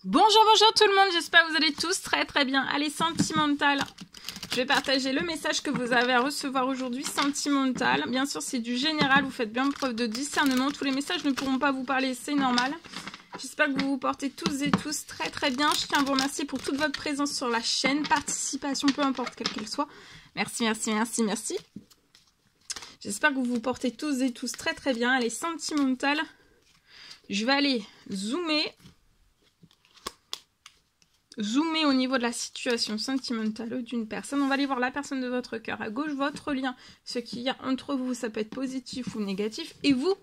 Bonjour, bonjour tout le monde, j'espère que vous allez tous très bien. Allez, sentimental. Je vais partager le message que vous avez à recevoir aujourd'hui, sentimental. Bien sûr, c'est du général, vous faites bien preuve de discernement. Tous les messages ne pourront pas vous parler, c'est normal. J'espère que vous vous portez tous et tous très bien. Je tiens à vous remercier pour toute votre présence sur la chaîne, participation, peu importe quelle qu'elle soit. Merci. J'espère que vous vous portez tous et tous très bien. Allez, sentimental. Je vais aller zoomer au niveau de la situation sentimentale d'une personne. On va aller voir la personne de votre cœur. À gauche, votre lien. Ce qu'il y a entre vous, ça peut être positif ou négatif. Et vous,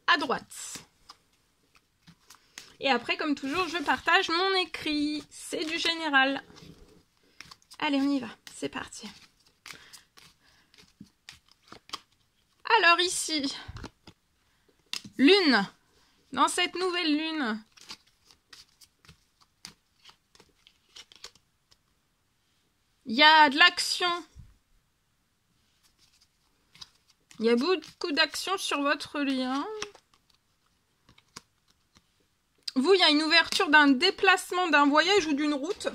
à droite. Et après, comme toujours, je partage mon écrit. C'est du général. Allez, on y va. C'est parti. Alors ici, lune. Dans cette nouvelle lune, il y a de l'action. Il y a beaucoup d'action sur votre lien. Vous, il y a une ouverture d'un déplacement, d'un voyage ou d'une route.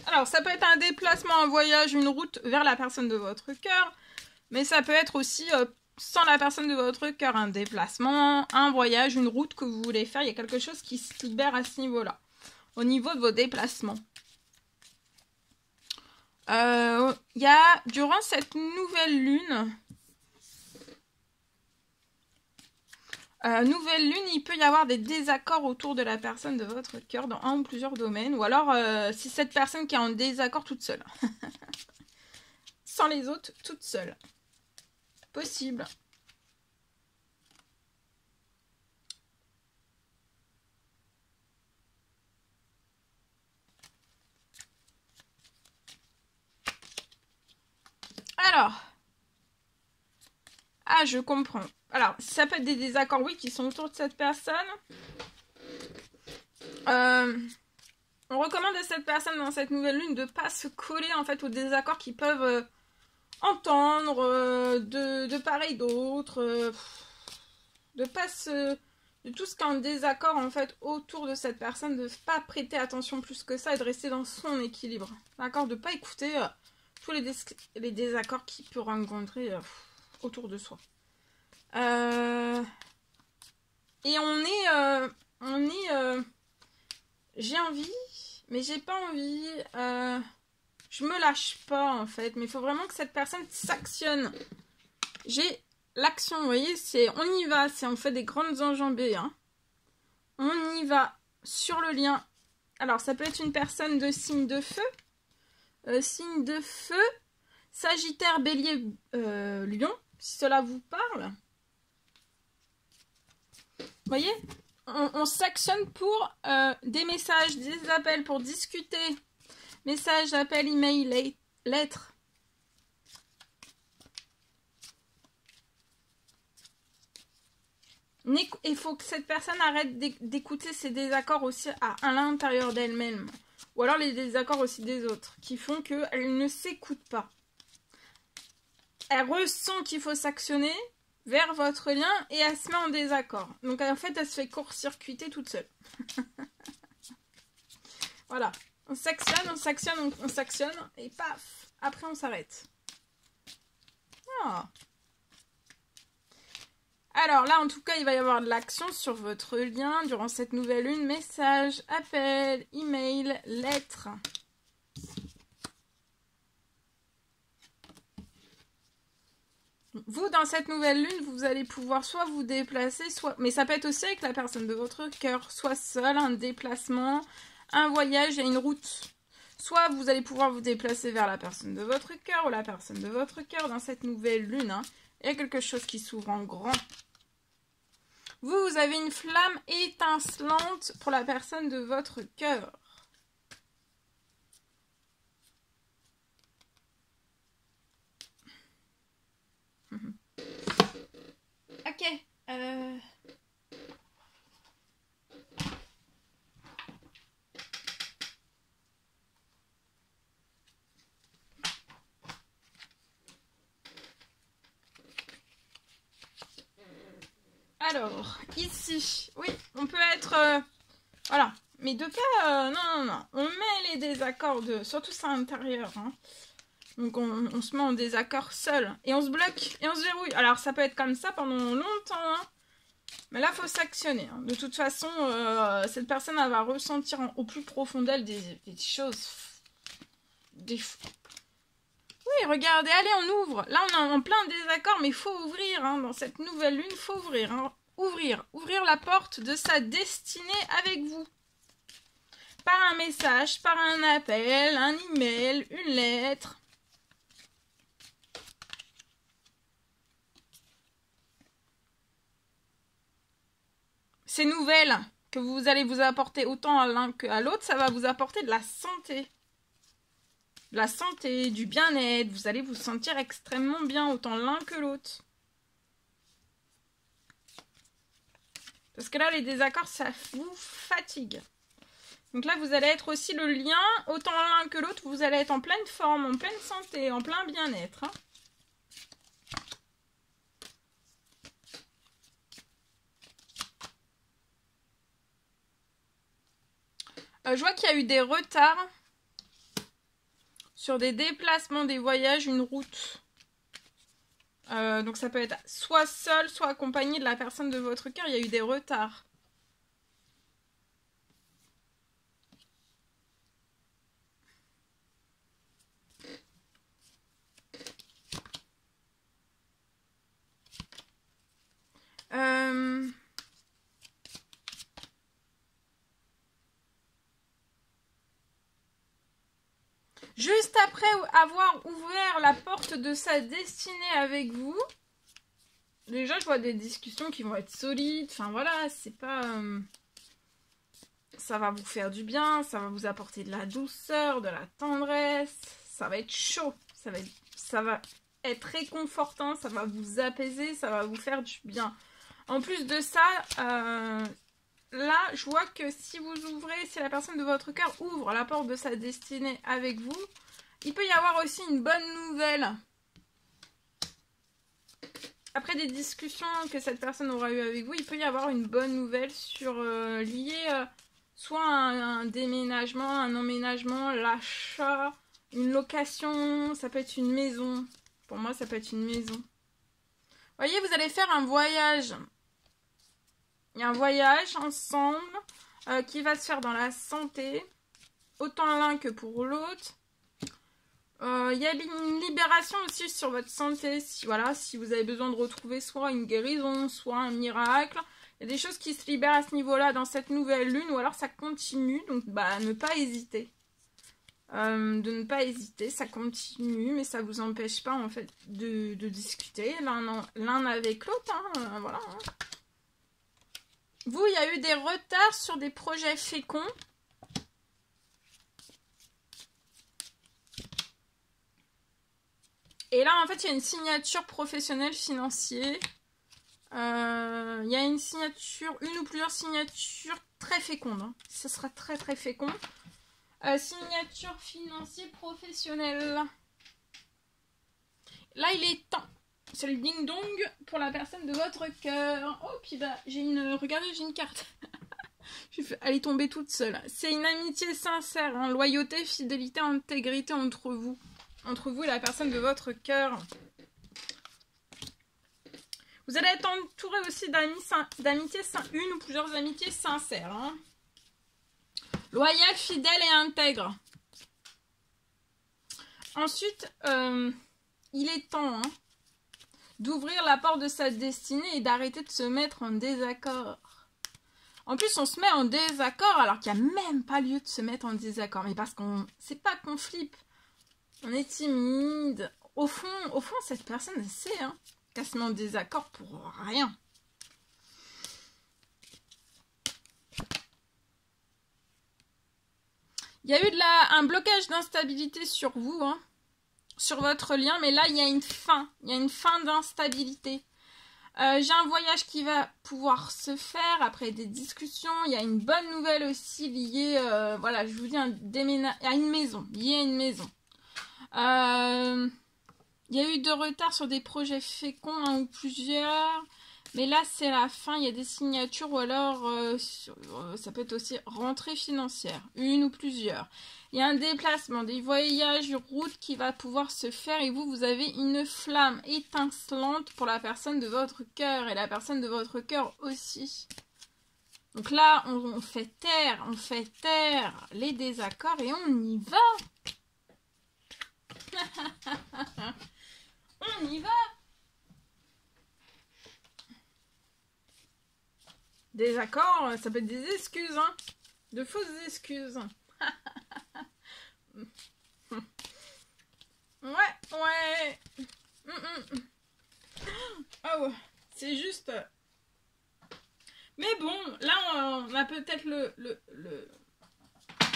Alors, ça peut être un déplacement, un voyage, une route vers la personne de votre cœur. Mais ça peut être aussi, sans la personne de votre cœur, un déplacement, un voyage, une route que vous voulez faire. Il y a quelque chose qui se libère à ce niveau-là. Au niveau de vos déplacements. Il y a, durant cette nouvelle lune, il peut y avoir des désaccords autour de la personne de votre cœur dans un ou plusieurs domaines. Ou alors, c'est cette personne qui est en désaccord toute seule. Sans les autres, toute seule. Possible. Alors. Ah, je comprends. Alors, ça peut être des désaccords, oui, qui sont autour de cette personne. On recommande à cette personne dans cette nouvelle lune de ne pas se coller en fait aux désaccords qu'ils peuvent entendre de part et d'autre. De pas se... De tout ce qui est en désaccord en fait autour de cette personne, de ne pas prêter attention plus que ça et de rester dans son équilibre. D'accord? De ne pas écouter tous les désaccords qu'il peut rencontrer autour de soi. Et on est j'ai envie, mais j'ai pas envie. Je me lâche pas en fait, mais il faut vraiment que cette personne s'actionne. J'ai l'action, vous voyez, c'est on y va, c'est on fait des grandes enjambées. Hein. On y va sur le lien. Alors ça peut être une personne de signe de feu, Sagittaire, Bélier, Lion, si cela vous parle. Vous voyez, on s'actionne pour des messages, des appels pour discuter. Messages, appels, email, lettres. Il faut que cette personne arrête d'écouter ses désaccords aussi à l'intérieur d'elle-même. Ou alors les désaccords aussi des autres, qui font qu'elle ne s'écoute pas. Elle ressent qu'il faut s'actionner vers votre lien et elle se met en désaccord. Donc en fait, elle se fait court-circuiter toute seule. Voilà. On s'actionne et paf, après on s'arrête. Ah. Alors là, en tout cas, il va y avoir de l'action sur votre lien durant cette nouvelle lune. Message, appel, email, lettres. Vous, dans cette nouvelle lune, vous allez pouvoir soit vous déplacer, soit... Mais ça peut être aussi avec la personne de votre cœur, soit seul, un déplacement, un voyage et une route. Soit vous allez pouvoir vous déplacer vers la personne de votre cœur ou la personne de votre cœur dans cette nouvelle lune. Hein. Il y a quelque chose qui s'ouvre en grand. Vous avez une flamme étincelante pour la personne de votre cœur. Ok. Alors, ici, oui, on peut être... voilà, mais de cas, non. On met les désaccords, surtout ça à l'intérieur. Hein. Donc on se met en désaccord seul. Et on se bloque et on se verrouille. Alors ça peut être comme ça pendant longtemps. Hein. Mais là, il faut s'actionner. Hein. De toute façon, cette personne, elle va ressentir au plus profond d'elle des choses. Oui, regardez, allez, on ouvre. Là, on est en plein désaccord, mais il faut ouvrir. Hein. Dans cette nouvelle lune, il faut ouvrir. Hein. Ouvrir la porte de sa destinée avec vous. Par un message, par un appel, un email, une lettre. Ces nouvelles que vous allez vous apporter autant à l'un qu'à l'autre, ça va vous apporter de la santé. De la santé, du bien-être. Vous allez vous sentir extrêmement bien, autant l'un que l'autre. Parce que là, les désaccords, ça vous fatigue. Donc là, vous allez être aussi le lien, autant l'un que l'autre, vous allez être en pleine forme, en pleine santé, en plein bien-être. Hein. Je vois qu'il y a eu des retards sur des déplacements, des voyages, une route. Donc ça peut être soit seul, soit accompagné de la personne de votre cœur. Il y a eu des retards. Juste après avoir ouvert la porte de sa destinée avec vous, déjà je vois des discussions qui vont être solides, enfin voilà, c'est pas... ça va vous faire du bien, ça va vous apporter de la douceur, de la tendresse, ça va être chaud, ça va être réconfortant, ça va vous apaiser, ça va vous faire du bien. En plus de ça, là, je vois que si vous ouvrez, si la personne de votre cœur ouvre la porte de sa destinée avec vous, il peut y avoir aussi une bonne nouvelle. Après des discussions que cette personne aura eues avec vous, il peut y avoir une bonne nouvelle sur liée soit à un déménagement, un emménagement, l'achat, une location, ça peut être une maison. Pour moi, ça peut être une maison. Vous voyez, vous allez faire un voyage. Il y a un voyage ensemble qui va se faire dans la santé, autant l'un que pour l'autre. Il y a une libération aussi sur votre santé, si vous avez besoin de retrouver soit une guérison, soit un miracle. Il y a des choses qui se libèrent à ce niveau-là dans cette nouvelle lune, ou alors ça continue, donc ne pas hésiter. De ne pas hésiter, ça continue, mais ça ne vous empêche pas en fait de discuter l'un avec l'autre, hein, voilà. Hein. Vous, il y a eu des retards sur des projets féconds. Et là, en fait, il y a une signature professionnelle financière. Il y a une signature, une ou plusieurs signatures très fécondes. Hein. Ce sera très très fécond. Signature financière professionnelle. Là, il est temps. C'est le ding-dong pour la personne de votre cœur. Oh, puis regardez, j'ai une carte. Elle est tombée toute seule. C'est une amitié sincère, hein, loyauté, fidélité, intégrité entre vous. Entre vous et la personne de votre cœur. Vous allez être entouré aussi d'amitiés, une ou plusieurs amitiés sincères. Hein. Loyal, fidèle et intègre. Ensuite, il est temps d'ouvrir la porte de sa destinée et d'arrêter de se mettre en désaccord. En plus, on se met en désaccord alors qu'il n'y a même pas lieu de se mettre en désaccord. Mais parce c'est pas qu'on flippe. On est timide. Au fond, cette personne, elle sait qu'elle se met en désaccord pour rien. Il y a eu un blocage d'instabilité sur vous, sur votre lien, mais là, il y a une fin. Il y a une fin d'instabilité. J'ai un voyage qui va pouvoir se faire après des discussions. Il y a une bonne nouvelle aussi liée, voilà, je vous dis, à une maison, liée à une maison. Il y a eu de retard sur des projets féconds, un ou plusieurs. Mais là, c'est la fin. Il y a des signatures ou alors ça peut être aussi rentrée financière. Une ou plusieurs. Il y a un déplacement, des voyages, une route qui va pouvoir se faire. Et vous, vous avez une flamme étincelante pour la personne de votre cœur. Et la personne de votre cœur aussi. Donc là, on fait taire les désaccords et on y va. On y va. Désaccords, ça peut être des excuses, hein. De fausses excuses. Ouais. Oh, c'est juste... Mais bon, là, on a peut-être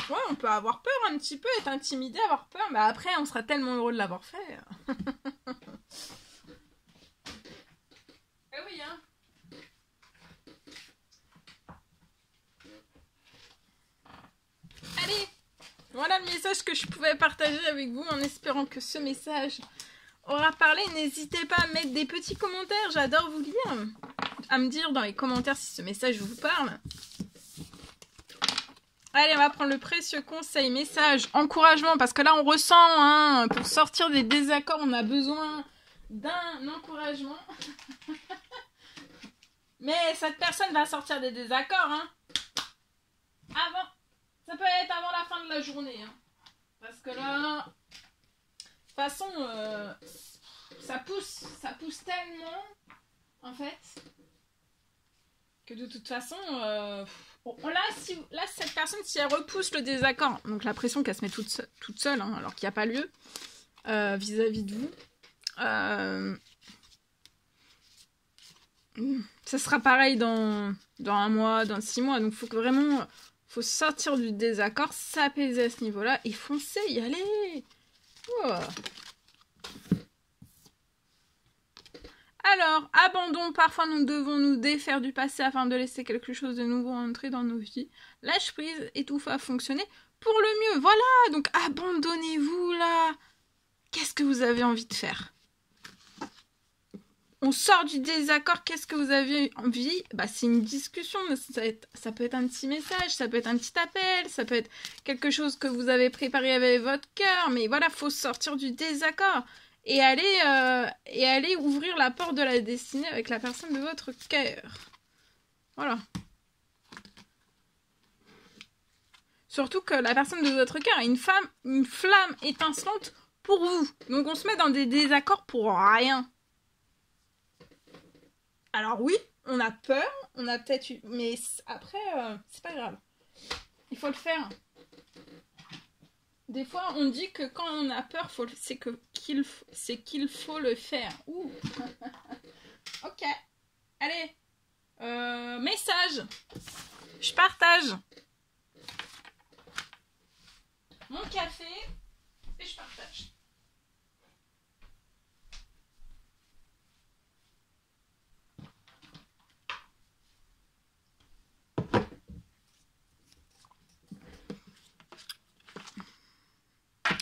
Ouais, on peut avoir peur un petit peu, être intimidé, avoir peur, mais après, on sera tellement heureux de l'avoir fait. Eh oui, hein. Allez, voilà le message que je pouvais partager avec vous en espérant que ce message aura parlé. N'hésitez pas à mettre des petits commentaires, j'adore vous lire. À me dire dans les commentaires si ce message vous parle. Allez, on va prendre le précieux conseil, message, encouragement, parce que là on ressent, hein, pour sortir des désaccords, on a besoin d'un encouragement. Mais cette personne va sortir des désaccords, hein. Ça peut être avant la fin de la journée, hein. Parce que là, de toute façon, ça pousse tellement, en fait, que de toute façon, là, cette personne, si elle repousse le désaccord, donc la pression qu'elle se met toute seule, hein, alors qu'il n'y a pas lieu, vis-à-vis de vous, ça sera pareil dans un mois, dans 6 mois, donc faut sortir du désaccord, s'apaiser à ce niveau-là, et foncer, y aller. Oh. Alors, abandon, parfois nous devons nous défaire du passé afin de laisser quelque chose de nouveau entrer dans nos vies. Lâche prise et tout va fonctionner pour le mieux. Voilà, donc abandonnez-vous là. Qu'est-ce que vous avez envie de faire? On sort du désaccord, qu'est-ce que vous avez envie? Bah, c'est une discussion, ça peut être un petit message, ça peut être un petit appel, ça peut être quelque chose que vous avez préparé avec votre cœur, mais voilà, faut sortir du désaccord. Et aller ouvrir la porte de la destinée avec la personne de votre cœur. Voilà. Surtout que la personne de votre cœur a une flamme étincelante pour vous. Donc on se met dans des désaccords pour rien. Alors oui, on a peur, on a peut-être eu... Mais après, c'est pas grave. Il faut le faire. Des fois, on dit que quand on a peur, c'est qu'il faut le faire. Ouh. Ok. Allez. Message. Je partage. Mon café. Et je partage.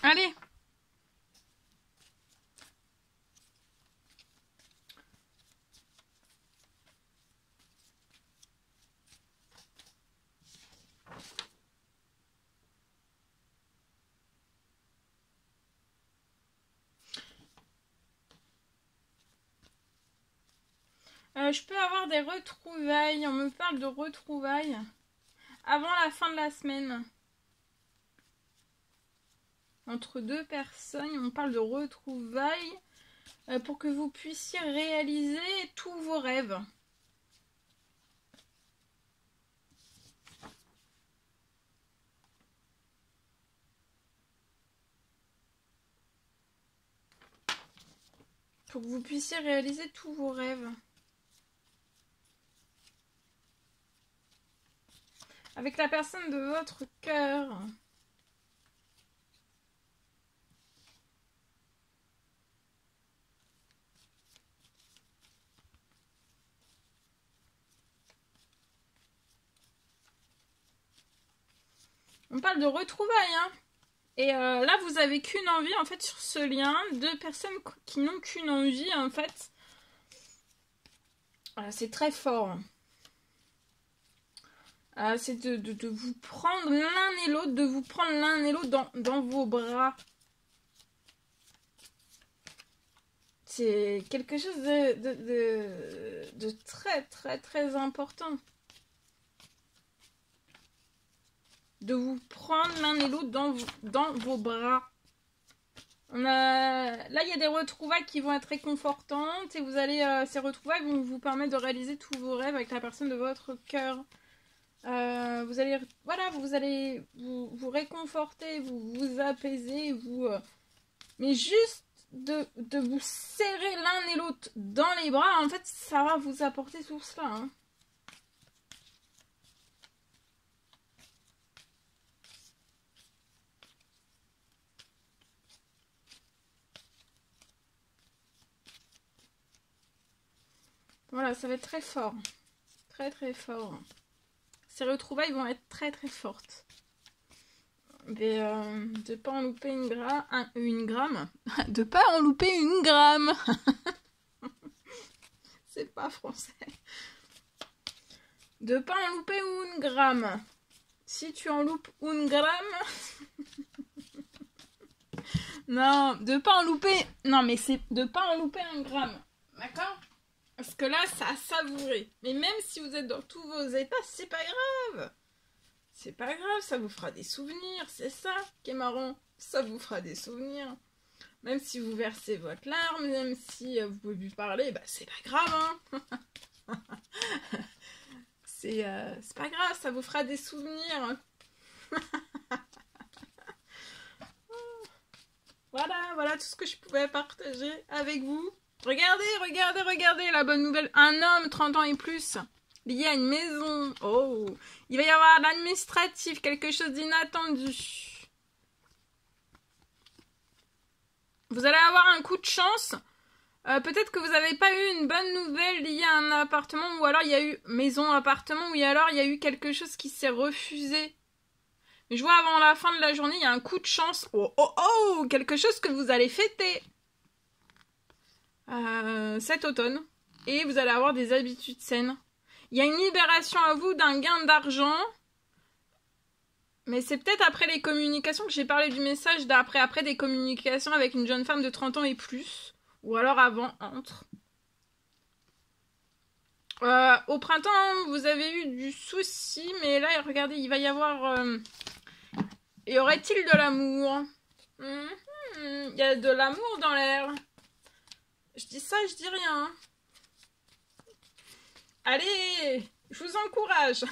Allez. Je peux avoir des retrouvailles. On me parle de retrouvailles avant la fin de la semaine. Entre deux personnes, on parle de retrouvailles pour que vous puissiez réaliser tous vos rêves. Pour que vous puissiez réaliser tous vos rêves. Avec la personne de votre cœur. On parle de retrouvailles, hein. Et là, vous avez qu'une envie, en fait, sur ce lien. Deux personnes qui n'ont qu'une envie, en fait. Voilà, c'est très fort. C'est de vous prendre l'un et l'autre, de vous prendre l'un et l'autre dans vos bras. C'est quelque chose de très, très, très important. De vous prendre l'un et l'autre dans vos bras. Là, il y a des retrouvailles qui vont être réconfortantes et vous allez, ces retrouvailles vont vous permettre de réaliser tous vos rêves avec la personne de votre cœur. Vous allez, voilà, vous allez vous réconforter, vous apaiser, mais juste de vous serrer l'un et l'autre dans les bras, en fait, ça va vous apporter tout cela. Hein. Voilà, ça va être très fort. Très très fort. Ces retrouvailles vont être très très fortes. Mais de pas en louper une gramme. De pas en louper une gramme. C'est pas français. De pas en louper une gramme. Si tu en loupes une gramme... non, de pas en louper... Non, mais c'est de pas en louper un gramme. D'accord ? Parce que là, ça a savouré. Mais même si vous êtes dans tous vos états, c'est pas grave. C'est pas grave, ça vous fera des souvenirs. C'est ça qui est marrant. Ça vous fera des souvenirs. Même si vous versez votre larme, même si vous pouvez plus parler, bah c'est pas grave, hein. C'est pas grave, ça vous fera des souvenirs. Voilà tout ce que je pouvais partager avec vous. Regardez la bonne nouvelle. Un homme 30 ans et plus lié à une maison. Oh, il va y avoir l'administratif, quelque chose d'inattendu. Vous allez avoir un coup de chance. Peut-être que vous n'avez pas eu une bonne nouvelle liée à un appartement, ou alors il y a eu maison, appartement, ou alors il y a eu quelque chose qui s'est refusé. Mais je vois avant la fin de la journée, il y a un coup de chance. Oh, quelque chose que vous allez fêter. Cet automne, et vous allez avoir des habitudes saines. Il y a une libération à vous d'un gain d'argent, mais c'est peut-être après les communications que j'ai parlé du message après des communications avec une jeune femme de 30 ans et plus, ou alors avant, entre. Au printemps, vous avez eu du souci, mais là, regardez, il va y avoir... y aurait-il de l'amour? Il y a de l'amour dans l'air. Je dis ça, je dis rien. Allez, je vous encourage.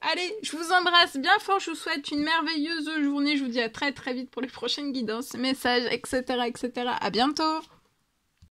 Allez, je vous embrasse bien fort. Je vous souhaite une merveilleuse journée. Je vous dis à très très vite pour les prochaines guidances, messages, etc. etc. À bientôt.